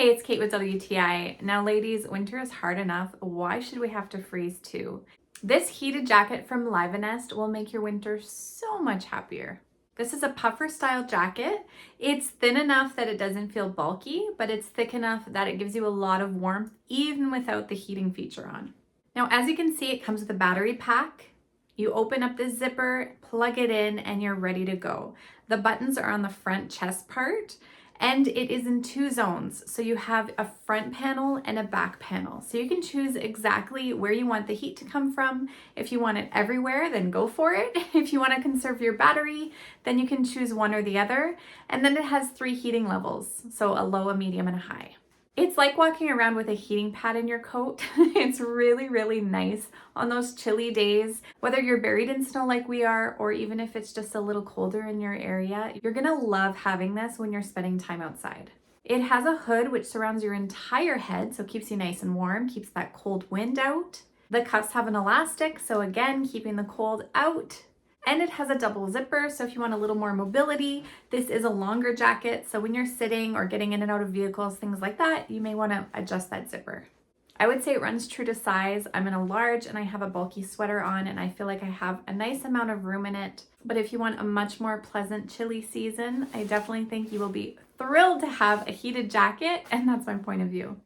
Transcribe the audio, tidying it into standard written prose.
Hey, it's Kate with WTI. Now ladies, winter is hard enough. Why should we have to freeze too? This heated jacket from LIVONEST will make your winter so much happier. This is a puffer style jacket. It's thin enough that it doesn't feel bulky, but it's thick enough that it gives you a lot of warmth even without the heating feature on. Now, as you can see, it comes with a battery pack. You open up this zipper, plug it in, and you're ready to go. The buttons are on the front chest part, and it is in two zones. So you have a front panel and a back panel. So you can choose exactly where you want the heat to come from. If you want it everywhere, then go for it. If you want to conserve your battery, then you can choose one or the other. And then it has 3 heating levels. So a low, a medium, and a high. It's like walking around with a heating pad in your coat. It's really, really nice on those chilly days. Whether you're buried in snow like we are, or even if it's just a little colder in your area, you're gonna love having this when you're spending time outside. It has a hood which surrounds your entire head, so keeps you nice and warm, keeps that cold wind out. The cuffs have an elastic, so again, keeping the cold out. And it has a double zipper, so if you want a little more mobility, this is a longer jacket, so when you're sitting or getting in and out of vehicles, things like that, you may want to adjust that zipper. I would say it runs true to size. I'm in a large and I have a bulky sweater on, and I feel like I have a nice amount of room in it. But if you want a much more pleasant chilly season, I definitely think you will be thrilled to have a heated jacket, and that's my point of view.